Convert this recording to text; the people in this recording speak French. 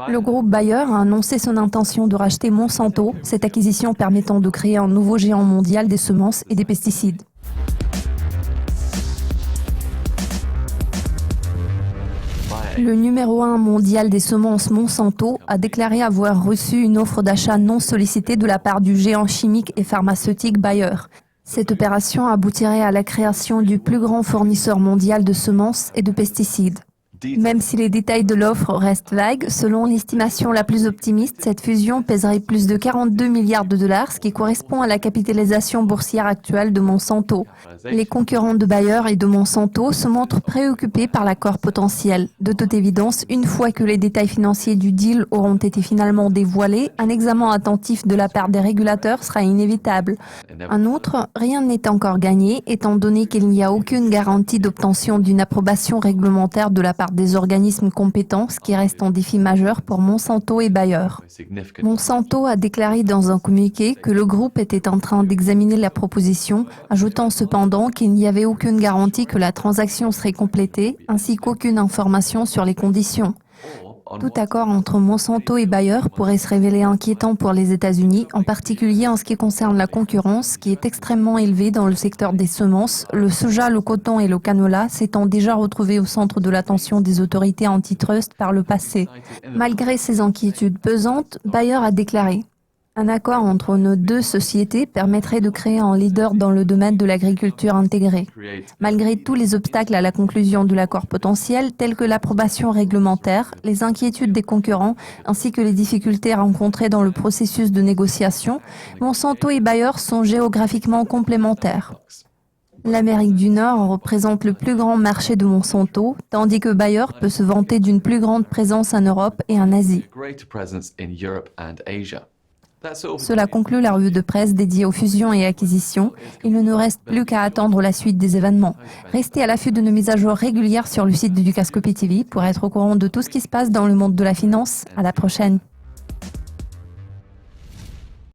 Le groupe Bayer a annoncé son intention de racheter Monsanto, cette acquisition permettant de créer un nouveau géant mondial des semences et des pesticides. Le numéro 1 mondial des semences Monsanto a déclaré avoir reçu une offre d'achat non sollicitée de la part du géant chimique et pharmaceutique Bayer. Cette opération aboutirait à la création du plus grand fournisseur mondial de semences et de pesticides. Même si les détails de l'offre restent vagues, selon l'estimation la plus optimiste, cette fusion pèserait plus de 42 milliards de dollars, ce qui correspond à la capitalisation boursière actuelle de Monsanto. Les concurrents de Bayer et de Monsanto se montrent préoccupés par l'accord potentiel. De toute évidence, une fois que les détails financiers du deal auront été finalement dévoilés, un examen attentif de la part des régulateurs sera inévitable. En outre, rien n'est encore gagné, étant donné qu'il n'y a aucune garantie d'obtention d'une approbation réglementaire de la part des organismes compétents, ce qui reste un défi majeur pour Monsanto et Bayer. Monsanto a déclaré dans un communiqué que le groupe était en train d'examiner la proposition, ajoutant cependant qu'il n'y avait aucune garantie que la transaction serait complétée, ainsi qu'aucune information sur les conditions. Tout accord entre Monsanto et Bayer pourrait se révéler inquiétant pour les États-Unis, en particulier en ce qui concerne la concurrence, qui est extrêmement élevée dans le secteur des semences. Le soja, le coton et le canola s'étant déjà retrouvés au centre de l'attention des autorités antitrust par le passé. Malgré ces inquiétudes pesantes, Bayer a déclaré: un accord entre nos deux sociétés permettrait de créer un leader dans le domaine de l'agriculture intégrée. Malgré tous les obstacles à la conclusion de l'accord potentiel, tels que l'approbation réglementaire, les inquiétudes des concurrents, ainsi que les difficultés rencontrées dans le processus de négociation, Monsanto et Bayer sont géographiquement complémentaires. L'Amérique du Nord représente le plus grand marché de Monsanto, tandis que Bayer peut se vanter d'une plus grande présence en Europe et en Asie. Cela conclut la revue de presse dédiée aux fusions et acquisitions. Il ne nous reste plus qu'à attendre la suite des événements. Restez à l'affût de nos mises à jour régulières sur le site de Dukascopy TV pour être au courant de tout ce qui se passe dans le monde de la finance. À la prochaine.